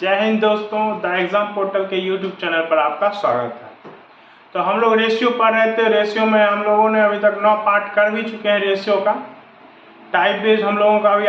जय हिंद दोस्तों, the exam portal के यूट्यूब चैनल पर आपका स्वागत है। तो हम लोग रेशियो पढ़ रहे थे। रेशियो में हम लोगों ने अभी तक 9 पार्ट कर भी चुके हैं। रेशियो का टाइप बेस्ड हम लोगों का अभी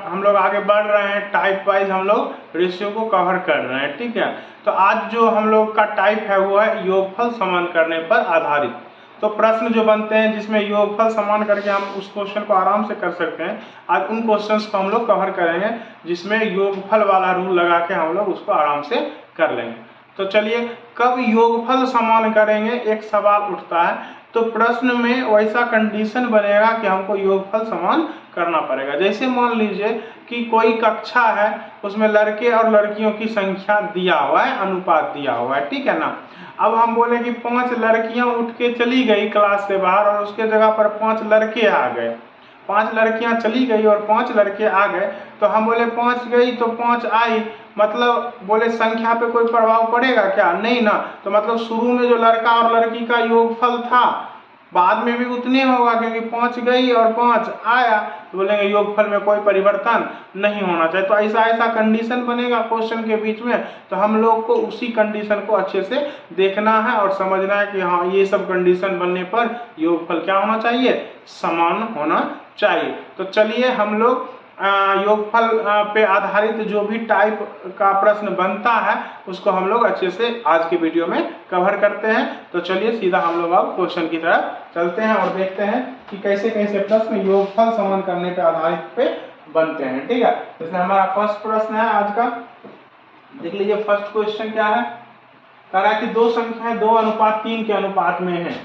हम लोग आगे बढ़ रहे हैं। टाइप वाइज हम लोग रेशियो को कवर कर रहे हैं, ठीक है। तो आज जो हम लोग का टाइप है वो है योगफल समान करने पर आधारित। तो प्रश्न जो बनते हैं जिसमें योगफल समान करके हम उस क्वेश्चन को आराम से कर सकते हैं, आज उन क्वेश्चंस को हम लोग कवर करेंगे जिसमें योगफल वाला रूल लगा के हम लोग उसको आराम से कर लेंगे। तो चलिए, कब योगफल समान करेंगे एक सवाल उठता है। तो प्रश्न में वैसा कंडीशन बनेगा कि हमको योगफल समान करना पड़ेगा। जैसे मान लीजिए कि कोई कक्षा है, उसमें लड़के और लड़कियों की संख्या दिया हुआ है, अनुपात दिया हुआ है, ठीक है ना। अब हम बोले कि 5 लड़कियां उठ के चली गई क्लास से बाहर और उसके जगह पर 5 लड़के आ गए। 5 लड़कियां चली गई और 5 लड़के आ गए। तो हम बोले 5 गई तो 5 आई, मतलब बोले संख्या पे कोई प्रभाव पड़ेगा क्या? नहीं ना। तो मतलब शुरू में जो लड़का और लड़की का योगफल था बाद में भी उतने होगा, क्योंकि 5 गई और 5 आया। तो बोलेंगे योगफल में कोई परिवर्तन नहीं होना चाहिए। तो ऐसा ऐसा कंडीशन बनेगा क्वेश्चन के बीच में। तो हम लोग को उसी कंडीशन को अच्छे से देखना है और समझना है कि हाँ, ये सब कंडीशन बनने पर योगफल क्या होना चाहिए? समान होना चाहिए। तो चलिए, हम लोग योगफल पे आधारित जो भी टाइप का प्रश्न बनता है उसको हम लोग अच्छे से आज की वीडियो में कवर करते हैं। तो चलिए सीधा हम लोग अब क्वेश्चन की तरफ चलते हैं और देखते हैं कि कैसे कैसे प्रश्न योगफल समान करने पे आधारित पे बनते हैं, ठीक है। इसमें हमारा फर्स्ट प्रश्न है आज का। देख लीजिए, फर्स्ट क्वेश्चन क्या है। कह रहा है कि दो संख्याएं 2:3 के अनुपात में है।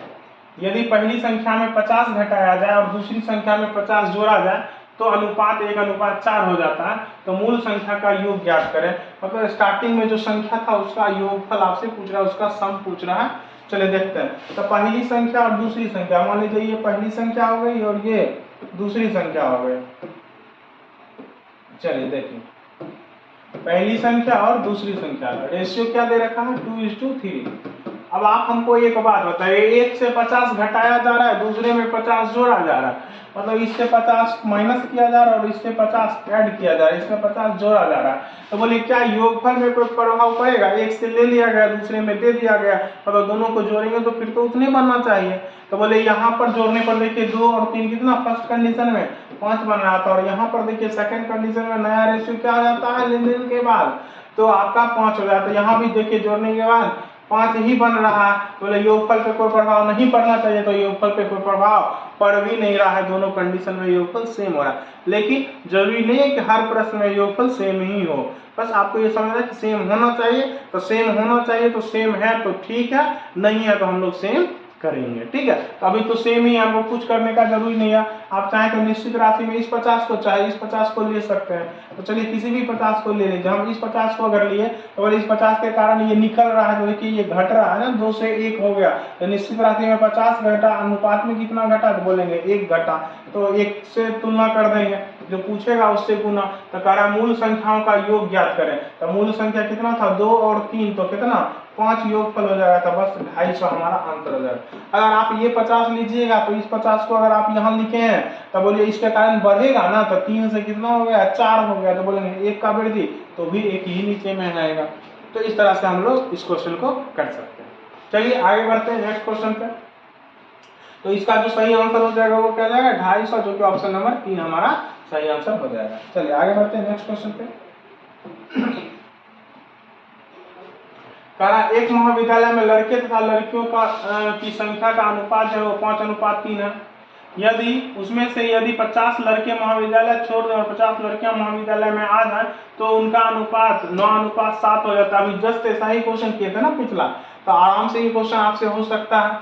यदि पहली संख्या में 50 घटाया जाए और दूसरी संख्या में 50 जोड़ा जाए तो अनुपात 1:4 हो जाता है। तो मूल संख्या का योग ज्ञात करें। मतलब स्टार्टिंग में जो संख्या था उसका योगफल आपसे पूछ रहा है, उसका सम पूछ रहा है। चलिए देखते हैं। तो पहली संख्या और दूसरी संख्या, मान लीजिए ये पहली संख्या हो गई और ये दूसरी संख्या हो गई। चलिए देखिए, पहली संख्या और दूसरी संख्या रेशियो क्या दे रखा है? 2:3। अब आप हमको एक बात बताइए, एक से 50 घटाया जा रहा है, दूसरे में 50 जोड़ा जा रहा है। मतलब इससे 50 माइनस किया जा रहा है और इससे 50 ऐड किया जा रहा है, इसमें 50 जोड़ा जा रहा है। तो बोलिए क्या योगफल में कोई प्रभाव पड़ेगा? एक से ले लिया गया, दूसरे में दे दिया गया, मतलब दोनों को जोड़ेंगे तो फिर तो उतने बनना चाहिए। तो बोले यहाँ पर जोड़ने पर देखिए 2 और 3 कितना, फर्स्ट कंडीशन में 5 बन रहा था और यहाँ पर देखिए सेकंड कंडीशन में नया रेशियो क्या आ जाता है लेन देन के बाद, तो आपका 5 हो जाता है। यहाँ भी देखिए जोड़ने के बाद 5 ही बन रहा है। बोले योगफल पे कोई प्रभाव नहीं पड़ना चाहिए, तो योगफल पे कोई प्रभाव पड़ भी नहीं रहा है। दोनों कंडीशन में योगफल सेम हो रहा है। लेकिन जरूरी नहीं है कि हर प्रश्न में योगफल सेम ही हो, बस आपको ये समझना है कि सेम होना चाहिए। तो सेम होना चाहिए, तो सेम है तो ठीक है, नहीं है तो हम लोग सेम करेंगे, ठीक है। तो अभी तो सेम ही, हमको कुछ करने का जरूरी नहीं है। आप चाहें तो निश्चित राशि में इस 50 को चाहे इस 50 को ले सकते हैं। तो चलिए किसी भी 50 को ले लीजिए। हम इस 50 को अगर लिए तो अगर इस 50 के कारण ये निकल रहा है तो देखिए ये घट रहा है ना, 2 से 1 हो गया। तो निश्चित राशि में 50 घटा, अनुपात में कितना घटा? तो बोलेंगे 1 घटा। तो 1 से तुलना कर देंगे, जो पूछेगा उससे गुना। तो कह रहा मूल संख्याओं का योग ज्ञात करें। तो मूल संख्या कितना था? 2 और 3, तो कितना? 5 योगफल हो जाएगा। था बस 250 हमारा आंसर हो जाएगा। अगर आप ये 50 लीजिएगा तो इस 50 को अगर आप यहाँ लिखे हैं तो बोलिए इसके कारण बढ़ेगा ना, तो 3 से कितना हो गया? 4 हो गया। तो बोलेंगे 1 का वृद्धि, तो भी 1 ही नीचे में आएगा। तो इस तरह से हम लोग इस क्वेश्चन को कर सकते हैं। चलिए आगे बढ़ते हैं नेक्स्ट क्वेश्चन पे। तो इसका जो सही आंसर हो जाएगा वो क्या जाएगा? 250, जो कि ऑप्शन नंबर 3 हमारा सही आंसर हो जाएगा। चलिए आगे बढ़ते हैं नेक्स्ट क्वेश्चन पे। कहा एक महाविद्यालय में लड़के तथा लड़कियों का की संख्या का अनुपात जो है वो 5:3 है। यदि उसमें से यदि 50 लड़के महाविद्यालय छोड़ दें और 50 लड़कियां महाविद्यालय में आ जाए तो उनका अनुपात 9:7 हो जाता है। अभी जस्ट ऐसा ही क्वेश्चन किए थे ना पिछला, तो आराम से ये क्वेश्चन आपसे हो सकता है।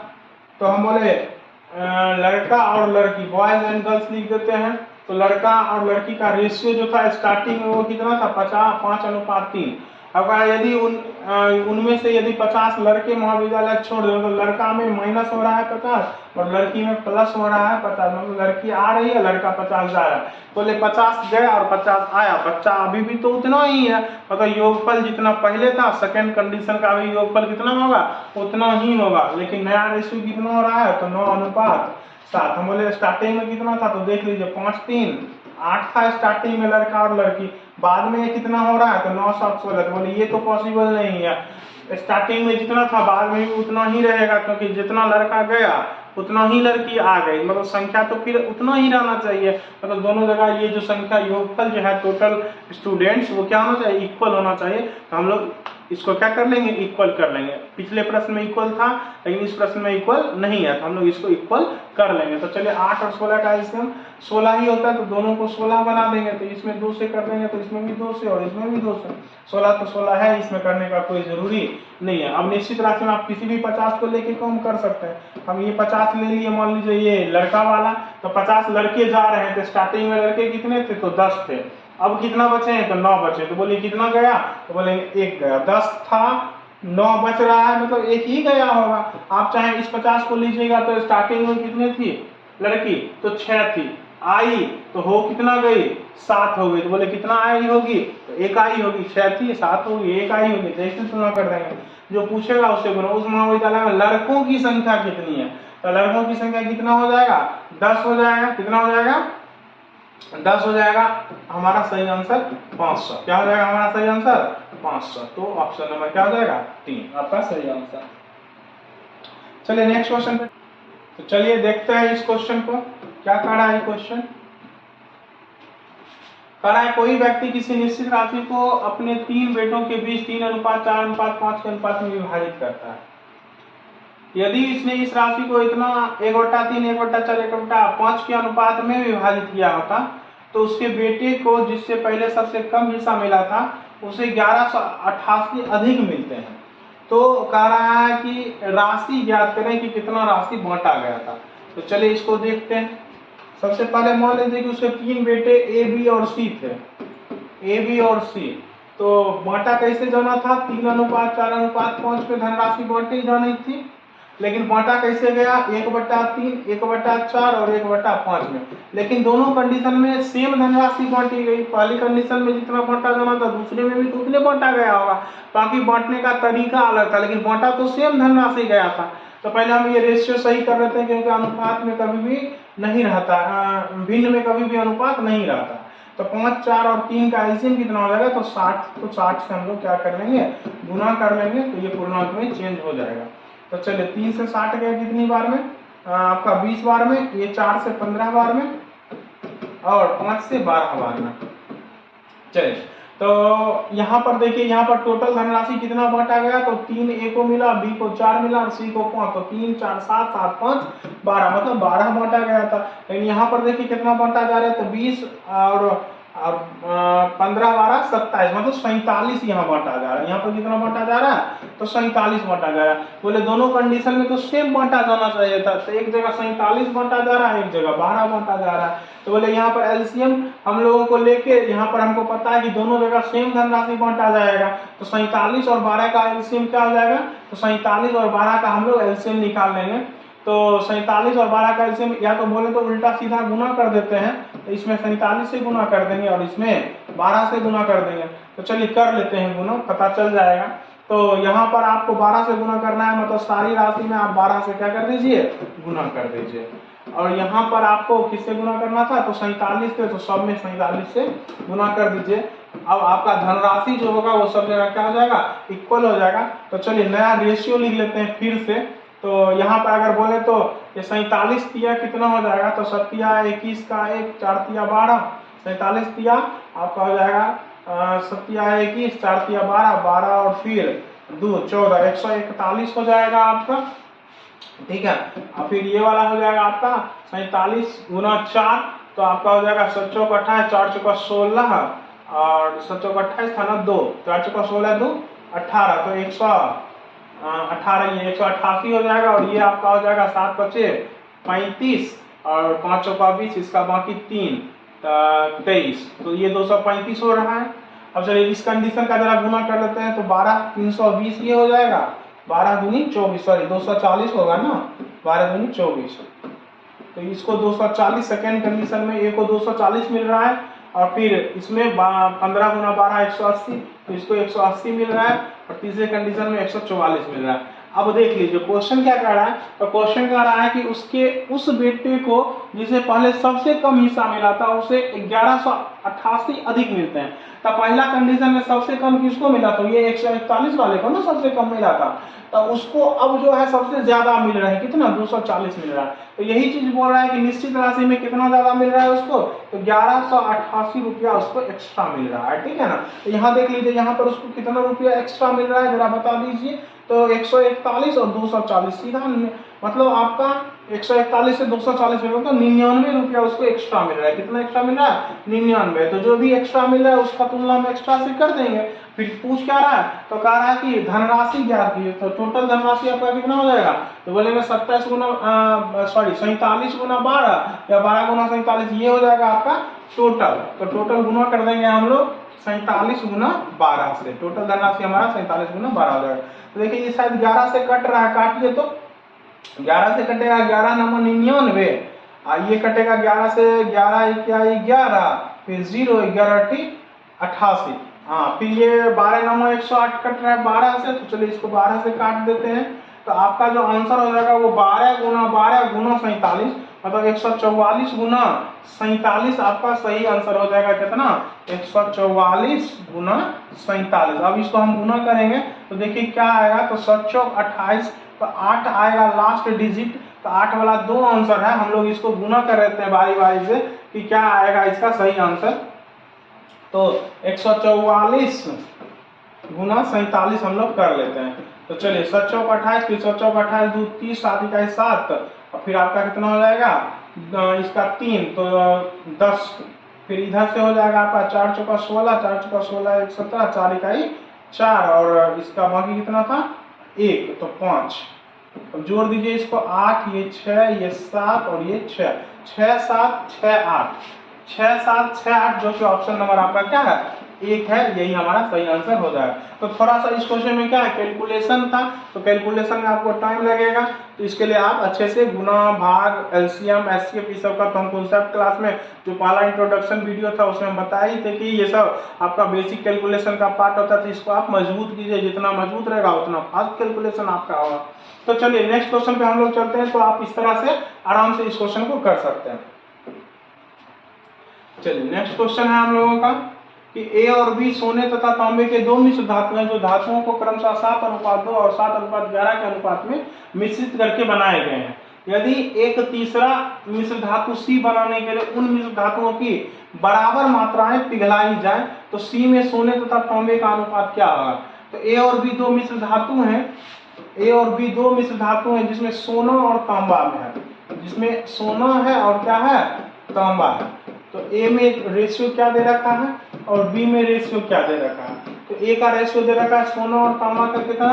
तो हम बोले लड़का और लड़की, बॉयज एंड गर्ल्स लिख देते हैं। तो लड़का और लड़की का रेशियो जो था स्टार्टिंग में वो कितना था? 5:3। अब यदि उनमें से यदि 50 लड़के महाविद्यालय छोड़ दें तो लड़का में माइनस हो रहा है 50 और लड़की में प्लस हो रहा है 50। मतलब लड़की आ रही है, लड़का 50 जा रहा है। बोले 50 गया और 50 आया, बच्चा अभी भी तो उतना ही है। मतलब योगफल जितना पहले था सेकंड कंडीशन का भी योगफल कितना होगा? उतना ही होगा। लेकिन नया रेशियो कितना हो रहा है? तो 9:7 7। हम बोले स्टार्टिंग में कितना था, तो देख लीजिए 5 3 8 था स्टार्टिंग में लड़का और लड़की, बाद में कितना हो रहा है, तो 9 7 16। तो बोले ये तो पॉसिबल नहीं है, स्टार्टिंग में जितना था बाद में भी उतना ही रहेगा, क्योंकि जितना लड़का गया उतना ही लड़की आ गई, मतलब संख्या तो फिर उतना ही रहना चाहिए। मतलब दोनों जगह ये जो संख्या योगफल जो है टोटल स्टूडेंट्स वो क्या होना चाहिए, इक्वल होना चाहिए। तो हम लोग इसको क्या कर लेंगे, इक्वल कर लेंगे। पिछले प्रश्न में इक्वल था लेकिन इस प्रश्न में इक्वल नहीं है, तो हम लोग इसको इक्वल कर लेंगे। तो चलिए 8 और 16 का एलसीएम 16 ही होता है, तो दोनों को 16 बना देंगे। तो इसमें 2 से कर देंगे तो इसमें भी 2 से और इसमें भी 2 से। 16 तो 16 है, इसमें करने का कोई जरूरी नहीं है। अब निश्चित राशि में आप किसी भी 50 को लेके कम कर सकते हैं। हम ये 50 ले लिए, मान लीजिए ये लड़का वाला, तो 50 लड़के जा रहे हैं, तो स्टार्टिंग में लड़के कितने थे, तो 10 थे। अब कितना बचे हैं, तो 9 बचे। तो बोले कितना गया, तो बोले 1 गया। 10 था 9 बच रहा है, मतलब 1 ही गया होगा। आप चाहे इस 50 को लीजिएगा तो स्टार्टिंग में कितने थी लड़की, तो 6 थी। आई तो हो कितना गई, 7 हो गई। तो बोले कितना आई होगी, तो 1 आई होगी। 6 थी 7 होगी, 1 आई होगी। जैसे तुलना कर देंगे, जो पूछेगा उससे बोलो उस महाविद्यालय में लड़कों की संख्या कितनी है, तो लड़कों की संख्या कितना हो जाएगा, 10 हो जाएगा। कितना हो जाएगा, 10 हो जाएगा। हमारा सही आंसर 500। क्या हो जाएगा हमारा सही आंसर, 500। तो ऑप्शन नंबर क्या हो जाएगा, 3 आपका सही आंसर। चलिए नेक्स्ट क्वेश्चन पे, तो चलिए देखते हैं इस क्वेश्चन को क्या कह रहा है। क्वेश्चन कह रहा है कोई व्यक्ति किसी निश्चित राशि को अपने 3 बेटों के बीच 3:4:5 के अनुपात में विभाजित करता है। यदि इसने इस राशि को इतना 1/3 1/4 1/5 के अनुपात में विभाजित किया होता, तो उसके बेटे को जिससे पहले सबसे कम हिस्सा मिला था उसे 1188 अधिक मिलते हैं। तो कह रहा है कि राशि ज्ञात करें कि कितना राशि बांटा गया था। तो चलिए इसको देखते हैं। सबसे पहले मान लीजिए कि उसके 3 बेटे ए बी और सी थे, ए बी और सी। तो बांटा कैसे जाना था, 3:4:5 में धनराशि बांटी जानी थी, लेकिन बांटा कैसे गया, 1/3 1/4 और 1/5 में। लेकिन दोनों कंडीशन में सेम धनराशि बांटी गई। पहली कंडीशन में जितना बांटा जाना था दूसरे में भी तो उतने बांटा गया होगा, बाकी बांटने का तरीका अलग था, लेकिन बांटा तो सेम धनराशि गया था। तो पहले हम ये रेशियो सही कर लेते हैं, क्योंकि अनुपात में कभी भी नहीं रहता, भिन्न में कभी भी अनुपात नहीं रहता। तो 5 4 और 3 का एलसीएम कितना हो जाएगा, तो 60। तो 60 से हम लोग क्या कर लेंगे, गुना कर लेंगे, तो ये पूर्णांक में चेंज हो जाएगा। तो चलिए 3 से 60 गया कितनी बार में, आपका 20 बार में, ये 4 से 15 बार में और 5 से 12 बार में। चलिए तो यहाँ पर देखिए, यहाँ पर टोटल धनराशि कितना बांटा गया, तो 3 ए को मिला, बी को 4 मिला और सी को 5। तो 3 4 7 7 5 12, मतलब 12 बांटा गया था। लेकिन यहाँ पर देखिए कितना बांटा जा रहा है, तो 20 और 15 12 27, मतलब 47 यहाँ बांटा जा रहा है। यहाँ पर कितना बांटा जा रहा है, तो 47 बांटा जा रहा है। बोले दोनों कंडीशन में तो सेम बांटा जाना चाहिए था, तो एक जगह 47 बांटा जा रहा है, एक जगह 12 बांटा जा रहा है। तो बोले यहाँ पर एलसीएम हम लोगों को लेके, यहाँ पर हमको पता है कि दोनों जगह सेम धनराशि बांटा जाएगा, तो 47 और 12 का एलसीएम क्या हो जाएगा, तो 47 और 12 का हम लोग एलसीएम निकाल लेंगे। तो 47 और 12 का एलसीएम या तो बोले तो उल्टा सीधा गुना कर देते हैं, तो इसमें 47 से गुना कर देंगे और इसमें 12 से गुना कर देंगे। तो चलिए कर लेते हैं गुना, पता चल जाएगा। तो यहाँ पर आपको 12 से गुना करना है, मतलब सारी राशि में आप 12 से क्या कर दीजिए, गुना कर दीजिए। और यहाँ पर आपको किससे गुना करना था, तो 47 से, तो सब में 47 से गुना कर दीजिए। अब आपका धनराशि जो होगा वो सब जगह क्या हो जाएगा, इक्वल हो जाएगा। तो चलिए नया रेशियो लिख लेते हैं फिर से। तो यहाँ पर अगर बोले तो ये 47 तिया कितना हो जाएगा, तो 7 तिया 21 का 1 4 तिया 12, 47 तिया आपका हो जाएगा 7 तिया 21 4 तिया 12 12 और फिर 2 14 141 हो जाएगा आपका, ठीक है। और फिर ये वाला हो जाएगा आपका 47 गुना 4, तो आपका हो जाएगा 7 चौक 28 4 चौका 16 और 7 चौक 28 था ना 2, 4 चौका 16 2 18, तो 118 ये 188 हो जाएगा। और ये आपका हो जाएगा 7 बचे 35 और 5 चौका 20, इसका बाकी 3 23, तो ये 235 हो रहा है। अब चलिए इस कंडीशन का जरा गुना कर लेते हैं, तो 12 320 ये हो जाएगा, 12 दूनी 24, सॉरी 240 होगा ना, 12 दूनी 24। तो इसको 240 सेकेंड कंडीशन में ए को 240 मिल रहा है, और फिर इसमें 15 गुना 12 180, तो इसको 180 मिल रहा है, और तीसरे कंडीशन में 144 मिल रहा है। अब देख लीजिए क्वेश्चन क्या कह रहा है। तो क्वेश्चन कह रहा है कि उसके उस बेटे को जिसे पहले सबसे कम हिस्सा मिला था उसे 1188 अधिक मिलते हैं। तो पहला कंडीशन में सबसे कम किसको मिला, तो ये 141 वाले को ना सबसे कम मिला था, तो उसको अब जो है सबसे ज्यादा मिल रहा है, कितना 240 मिल रहा है। तो यही चीज बोल रहा है कि निश्चित राशि में कितना ज्यादा मिल रहा है उसको, तो 1188 रुपया उसको एक्स्ट्रा मिल रहा है, ठीक है ना। तो यहाँ देख लीजिए यहाँ पर उसको कितना रुपया एक्स्ट्रा मिल रहा है जरा बता दीजिए। तो 141 और 240 सीधा मतलब आपका 141 से 240 में तो 99 रुपया उसको एक्स्ट्रा मिल रहा है। कितना एक्स्ट्रा मिल रहा है, 99। तो जो भी एक्स्ट्रा मिल रहा है उसका तुलना में एक्स्ट्रा से कर देंगे। फिर पूछ क्या रहा है, तो कह रहा है कि धनराशि ज्ञात कीजिए। तो टोटल धनराशि आपका कितना हो जाएगा, तो बोलेंगे 27 गुना 47 गुना 12 या 12 गुना 47, ये हो जाएगा आपका टोटल। तो टोटल गुना कर देंगे हम लोग 47 गुना 12 से, टोटल धनराशि हमारा 47 गुना 12 हो जाएगा। तो देखिए ये शायद 11 से कट रहा है, काटिए तो 11 से कटेगा 11 नंबर 99, ये कटेगा 11 से, 11 क्या 11, फिर 0 11 88, हाँ फिर ये 12 नंबर 108 कट रहा है 12 से, तो चलिए इसको 12 से काट देते हैं। तो आपका जो आंसर हो जाएगा वो 12 गुना 47, मतलब 144 गुना 47 आपका सही आंसर हो जाएगा। कितना, 144 गुना 47। अब इसको हम गुना करेंगे तो देखिए क्या आएगा, तो 7 चौक 28, तो 8 आएगा लास्ट डिजिट। तो 8 वाला 2 आंसर है, हम लोग इसको गुना कर लेते हैं बारी बारी से कि क्या आएगा इसका सही आंसर। तो 144 गुना 47 हम लोग कर लेते हैं। तो चलिए 7 चौक 28, फिर 7 चौक 28 2 30, 7 इकाई 7, और फिर आपका कितना हो जाएगा इसका 3, तो 10, फिर इधर से हो जाएगा आपका 4 चौका 16, 4 चौका 16 1 17, 4 इकाई 4, और इसका बाकी कितना था 1, तो 5। अब जोड़ दीजिए इसको 8, ये 6, ये 7 और ये 6, 6 7 6 8, 6 7 6 8, जो कि ऑप्शन नंबर आपका क्या है 1 है, यही हमारा सही आंसर हो जाएगा। तो थोड़ा सा इस क्वेश्चन में क्या है कैलकुलेशन था, तो कैलकुलेशन में आपको टाइम लगेगा, तो इसके लिए आप अच्छे से गुना भाग एलसीएम एचसीएफ इस सब का, तो हम कॉन्सेप्ट क्लास में जो पहला इंट्रोडक्शन वीडियो था उसमें हम बताए थे कि ये सब आपका बेसिक कैलकुलेशन का पार्ट होता है। इसको आप मजबूत कीजिए, जितना मजबूत रहेगा उतना फास्ट कैलकुलेशन आपका होगा। तो चलिए नेक्स्ट क्वेश्चन पे हम लोग चलते हैं। तो आप इस तरह से आराम से इस क्वेश्चन को कर सकते हैं। चलिए नेक्स्ट क्वेश्चन है हम लोगों का कि ए और बी सोने तथा तांबे के 2 मिश्र धातु हैं जो धातुओं को क्रमशः 7:2 और 7:11 के अनुपात में मिश्रित करके बनाए गए हैं। यदि एक तीसरा मिश्र धातु सी बनाने के लिए उन मिश्र धातुओं की बराबर मात्राएं पिघलाई जाए तो सी में सोने तथा तांबे का अनुपात क्या होगा। तो ए और बी 2 मिश्र धातु हैं, ए और बी 2 मिश्र धातु हैं जिसमें सोना और तांबा में है, जिसमें सोना है और क्या है तांबा है। तो ए में रेशियो क्या दे रखा है और बी में रेशियो क्या दे रखा है। तो ए का रेशियो दे रखा है सोना और तांबा का कितना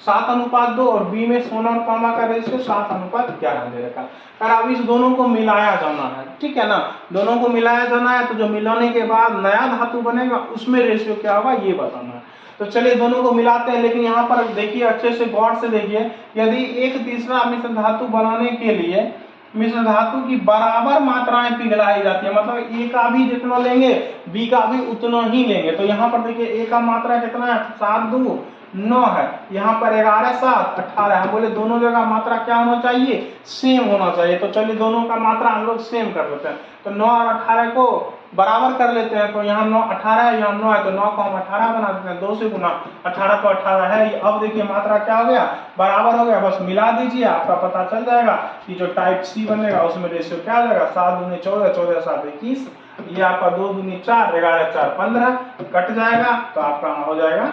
7:2 और बी में सोना और तांबा का रेशियो 7:11 दे रखा है। और अब इस दोनों को मिलाया जाना है, ठीक है ना, दोनों को मिलाया जाना है। तो जो मिलाने के बाद नया धातु बनेगा उसमें रेशियो क्या होगा ये बताना है। तो चलिए दोनों को मिलाते हैं, लेकिन यहाँ पर देखिए अच्छे से गौर से देखिए, यदि एक तीसरा मिश्र धातु बनाने के लिए मिश्र धातु की बराबर मात्राएं पिघलाई जाती है, मतलब ए का भी जितना लेंगे बी का भी उतना ही लेंगे। तो यहाँ पर देखिए ए का मात्रा कितना है 7 2 9 है, यहाँ पर 11 7 18 है। बोले दोनों जगह मात्रा क्या होना चाहिए सेम होना चाहिए। तो चलिए दोनों का मात्रा हम लोग सेम कर देते हैं। तो 9 और 18 को बराबर कर लेते हैं। तो यहाँ 9 18 है, यहाँ 9 है, तो 9 को हम 18 बना देते हैं, 2 से गुना 18 तो 18 है। अब देखिए मात्रा क्या हो गया बराबर हो गया, बस मिला दीजिए आपका पता चल जाएगा कि जो टाइप सी बनेगा उसमें रेशियो क्या हो जाएगा 7 दूनी 14 14 7 21, ये आपका 2 दूनी 4 11 4 15 कट जाएगा। तो आपका हो जाएगा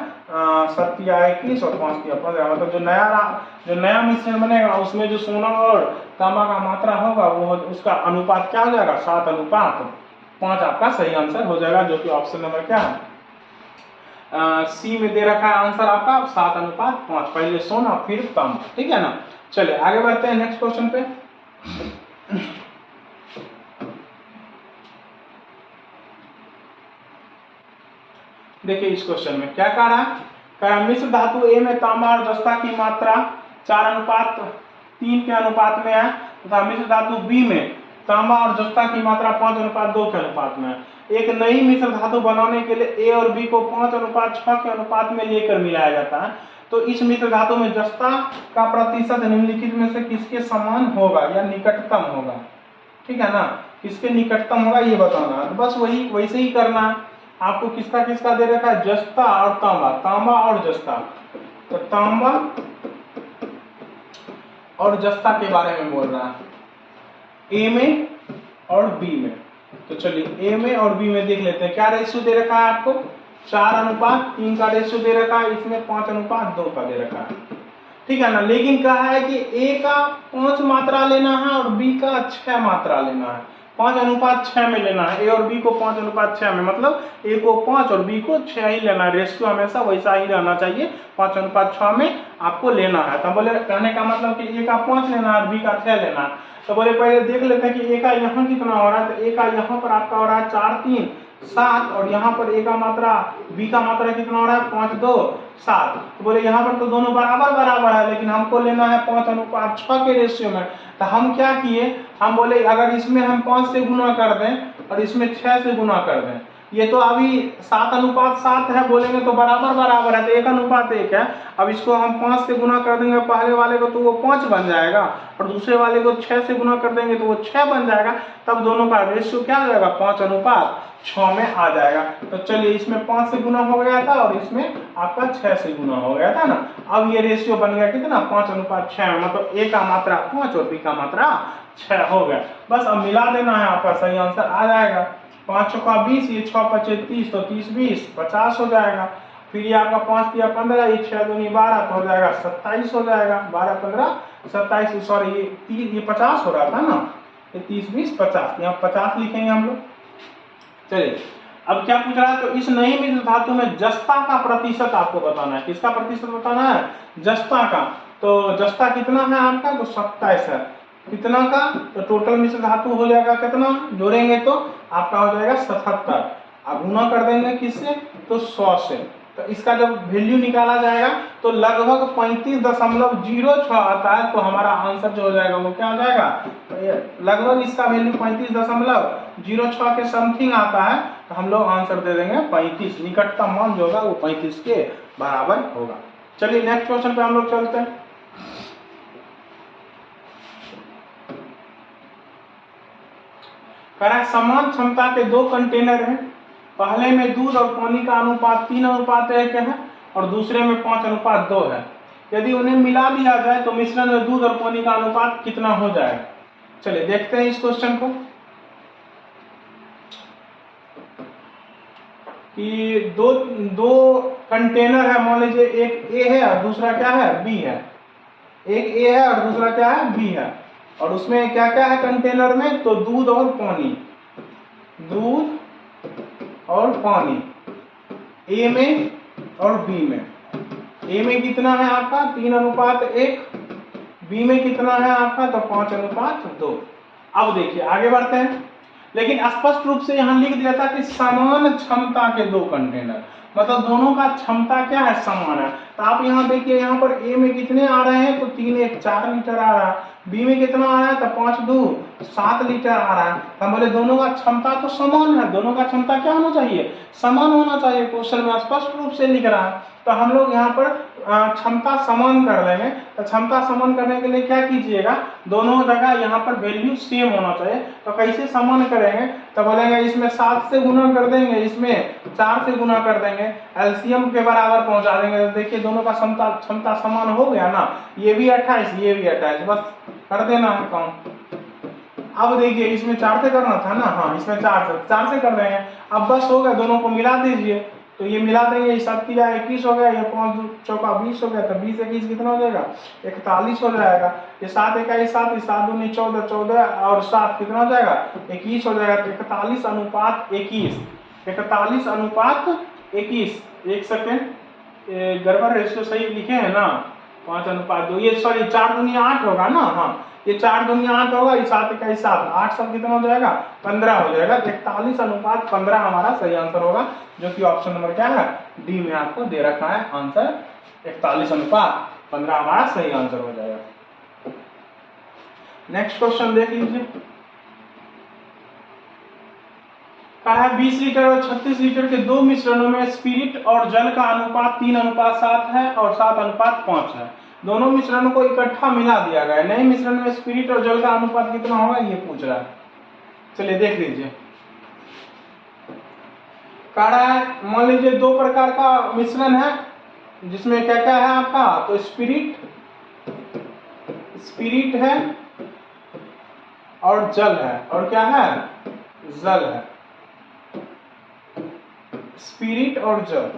7 या 21 और 5 या 15, मतलब जो नया मिश्रण बनेगा उसमें जो सोना और तांबा का मात्रा होगा वो उसका अनुपात क्या हो जाएगा 7:5 आपका सही आंसर हो जाएगा, जो कि ऑप्शन नंबर क्या है सी में दे रखा है आंसर आपका 7:5, पहले सोना फिर तांबा, ठीक है ना। चलिए आगे बढ़ते हैं नेक्स्ट क्वेश्चन पे। देखिए इस क्वेश्चन में क्या कह रहा है, मिश्र धातु ए में तांबा और जस्ता की मात्रा 4:3 के अनुपात में है तथा मिश्र धातु बी में तांबा और जस्ता की मात्रा 5:2 के अनुपात में है। एक नई मिश्र धातु बनाने के लिए ए और बी को 5:6 के अनुपात में लेकर मिलाया जाता है। तो इस मिश्र धातु में जस्ता का प्रतिशत निम्नलिखित में से किसके समान होगा या निकटतम होगा, ठीक है ना, किसके निकटतम होगा ये बताना है। तो बस वही वैसे ही करना है आपको। किसका किसका दे रखा है, जस्ता और तांबा, तांबा और जस्ता। तो तांबा और जस्ता के बारे में बोल रहा है, ए में और बी में। तो चलिए ए में और बी में देख लेते हैं क्या रेशियो दे रखा है आपको। 4:3 का रेशियो दे रखा है, इसमें 5:2 का दे रखा है, ठीक है ना। लेकिन कहा है कि ए का 5 मात्रा लेना है और बी का 6 मात्रा लेना है। 5:6 में लेना है, ए और बी को 5:6 में, मतलब ए को 5 और बी को 6 ही लेना है। रेशियो हमेशा वैसा ही रहना चाहिए, 5:6 में आपको लेना है। तो बोले कहने का मतलब कि ए का 5 लेना है और बी का 6 लेना है। तो बोले पहले देख लेते हैं कि ए का यहाँ कितना हो रहा है। तो ए का यहाँ पर आपका हो रहा है 4, 3, 7 और यहाँ पर ए का मात्रा, बी का मात्रा कितना हो रहा है 5, 2, 7। तो बोले यहाँ पर तो दोनों बराबर बराबर है, लेकिन हमको लेना है 5:6 के रेशियो में। तो हम क्या किए, हम बोले अगर इसमें हम 5 से गुना कर दें और इसमें 6 से गुना कर दें, ये तो अभी 7:7 है बोलेंगे तो बराबर बराबर है, तो 1:1 है। अब इसको हम 5 से गुना कर देंगे पहले वाले को तो वो 5 बन जाएगा और दूसरे वाले को 6 से गुना कर देंगे तो वो 6 बन जाएगा। तब दोनों का रेशियो क्या आ जाएगा, 5:6 में आ जाएगा। तो चलिए इसमें 5 से गुना हो गया था और इसमें आपका 6 से गुना हो गया था ना। अब ये रेशियो बन गया कितना, 5:6 में, मतलब ए का मात्रा 5 और बी का मात्रा 6 हो गया। बस अब मिला देना है, आपका सही आंसर आ जाएगा। 5 × 20, ये 6 × 5 = 30, तो 30, 20, 50 हो जाएगा। फिर ये आपका 5 × 15, ये 6 × 2 = 12, तो हो जाएगा 27 हो जाएगा। 12, 15, 27, सॉरी ये 50 हो रहा था ना, ये 30, 20, 50, यहाँ 50 लिखेंगे हम लोग। चलिए अब क्या पूछ रहा है, तो इस नई मिश्र धातु में जस्ता का प्रतिशत आपको बताना है। किसका प्रतिशत बताना है, जस्ता का। तो जस्ता कितना है आपका, तो 27 है। कितना का, तो टोटल मिश्र धातु हो जाएगा कितना, जोड़ेंगे तो आपका हो जाएगा 77। अब गुना कर देंगे किससे, तो 100 से। तो इसका जब वैल्यू निकाला जाएगा तो लगभग 35.06 आता है। तो हमारा आंसर जो हो जाएगा वो क्या हो जाएगा, तो लगभग इसका वैल्यू 35.06 के समथिंग आता है। तो हम लोग आंसर दे देंगे 35। निकटतम मान जो होगा वो 35 के बराबर होगा। चलिए नेक्स्ट क्वेश्चन पे हम लोग चलते हैं। कह रहा है समान क्षमता के 2 कंटेनर हैं। पहले में दूध और पानी का अनुपात 3:1 है और दूसरे में 5:2 है। यदि उन्हें मिला दिया जाए तो मिश्रण में दूध और पानी का अनुपात कितना हो जाएगा। चलिए देखते हैं इस क्वेश्चन को कि दो कंटेनर है। मान लीजिए एक ए है और दूसरा क्या है, बी है। एक ए है और दूसरा क्या है, बी है। और उसमें क्या क्या है कंटेनर में, तो दूध और पानी, दूध और पानी ए में और बी में। ए में कितना है आपका 3:1, बी में कितना है आपका तो 5:2। अब देखिए आगे बढ़ते हैं। लेकिन स्पष्ट रूप से यहाँ लिख दिया था कि समान क्षमता के 2 कंटेनर, मतलब दोनों का क्षमता क्या है, समान है। तो आप यहाँ देखिए, यहाँ पर ए में कितने आ रहे हैं, तो 3 × 1 = 4 लीटर आ रहा है। बी में कितना आ रहा है, तो 5 × 2 = 7 लीटर आ रहा है। हम बोले दोनों का क्षमता तो समान है, दोनों का क्षमता क्या होना चाहिए, समान होना चाहिए। क्वेश्चन में स्पष्ट रूप से लिख रहा है। तो हम लोग यहाँ पर क्षमता समान कर लेंगे। तो क्षमता समान करने के लिए क्या कीजिएगा, दोनों जगह यहाँ पर वैल्यू सेम होना चाहिए। तो कैसे समान करेंगे, तो बोलेंगे इसमें 7 से गुना कर देंगे, इसमें 4 से गुना कर देंगे, एलसीएम के बराबर पहुंचा देंगे। तो देखिए दोनों का क्षमता समान हो गया ना। ये भी 28, ये भी 28, बस कर देना है काम। अब देखिए इसमें 4 से करना था ना, हाँ इसमें 4 से कर देंगे। अब बस हो गया, दोनों को मिला दीजिए। तो ये मिला देंगे, ये 7 × 21 हो गया, ये 5 × 2 = 20 हो गया। तो 20 × 21 कितना हो जाएगा, 41 हो जाएगा। ये 7 × 1 = 7, 7 × 2 = 14, 14 और 7 कितना हो जाएगा, 21 हो जाएगा। तो 41:21, 41:21। एक सेकेंड, गड़बड़ रेशियो सही लिखे हैं ना, 5:2, ये सॉरी 4 × 2 = 8 होगा ना, हाँ ये 4 × 2 = 8 होगा, ये 7 × 1 = 7, 8 सब कितना हो जाएगा, 15 हो जाएगा। 41:15 हमारा सही आंसर होगा, जो कि ऑप्शन नंबर क्या है, डी में आपको दे रखा है आंसर। 41:15 हमारा सही आंसर हो जाएगा। नेक्स्ट क्वेश्चन देख लीजिए। कहा है 20 लीटर और 36 लीटर के दो मिश्रणों में स्पिरिट और जल का अनुपात 3:7 है और 7:5 है। दोनों मिश्रणों को इकट्ठा मिला दिया गया है। नए मिश्रण में स्पिरिट और जल का अनुपात कितना होगा ये पूछ रहा है। चलिए देख लीजिए। कह रहा है मान लीजिए दो प्रकार का मिश्रण है जिसमें क्या क्या है आपका, तो स्पिरिट है और जल है, और क्या है, जल है। स्पिरिट और जल,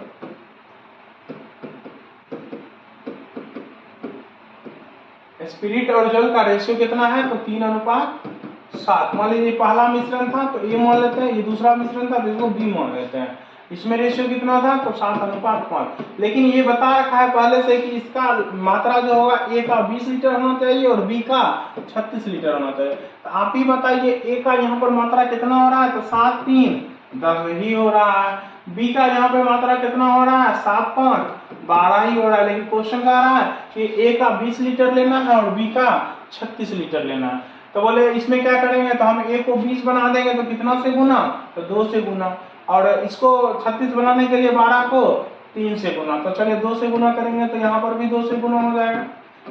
स्पिरिट और जल का रेशियो कितना है, तो 3:7। मान लीजिए पहला मिश्रण था तो ए मान लेते हैं, ये दूसरा मिश्रण था तो इसको बी मान लेते हैं। इसमें रेशियो कितना था, तो 7:5। लेकिन ये बता रखा है पहले से कि इसका मात्रा जो होगा ए का 20 लीटर होना चाहिए और बी का 36 लीटर होना चाहिए। तो आप ही बताइए ए का यहाँ पर मात्रा कितना हो रहा है, तो 7 3 10 ही हो रहा है। बी का यहाँ पे मात्रा कितना हो रहा है, 7 5 12 ही हो रहा है। लेकिन क्वेश्चन कह रहा है कि ए का 20 लीटर लेना है और बी का 36 लीटर लेना है। तो बोले इसमें क्या करेंगे, तो हम ए को 20 बना देंगे तो कितना से गुना, तो 2 से गुना, और इसको 36 बनाने के लिए 12 को 3 से गुना। तो चलिए 2 से गुना करेंगे तो यहाँ पर भी 2 से गुना हो जाएगा,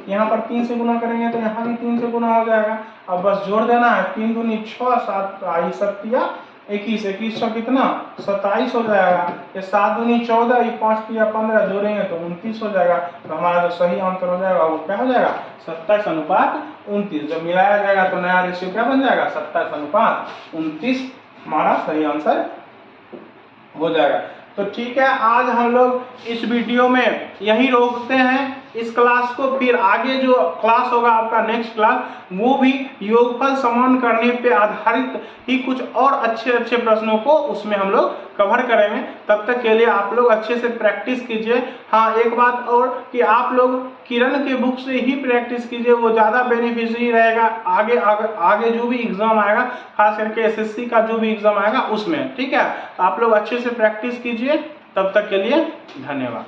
यहाँ पर 3 से गुना करेंगे तो यहाँ भी 3 से गुना हो जाएगा। अब बस जोड़ देना है, 3 दूनी 6 7 आई 7 21 21 कितना 27 हो जाएगा। ये 7 दूनी 14, ये 5 तिया 15 जोड़ेंगे तो 29 हो जाएगा। तो हमारा जो सही आंसर हो जाएगा वो क्या हो जाएगा, 27:29। जब मिलाया जाएगा तो नया रेशियो क्या बन जाएगा, 27:29 हमारा सही आंसर हो जाएगा। तो ठीक है, आज हम लोग इस वीडियो में यही रोकते हैं इस क्लास को। फिर आगे जो क्लास होगा आपका नेक्स्ट क्लास, वो भी योगफल समान करने पे आधारित ही कुछ और अच्छे प्रश्नों को उसमें हम लोग कवर करेंगे। तब तक के लिए आप लोग अच्छे से प्रैक्टिस कीजिए। हाँ, एक बात और कि आप लोग किरण के बुक से ही प्रैक्टिस कीजिए, वो ज़्यादा बेनिफिशियरी रहेगा। आगे जो भी एग्जाम आएगा, खास करके एसएससी का जो भी एग्जाम आएगा उसमें, ठीक है। तो आप लोग अच्छे से प्रैक्टिस कीजिए। तब तक के लिए धन्यवाद।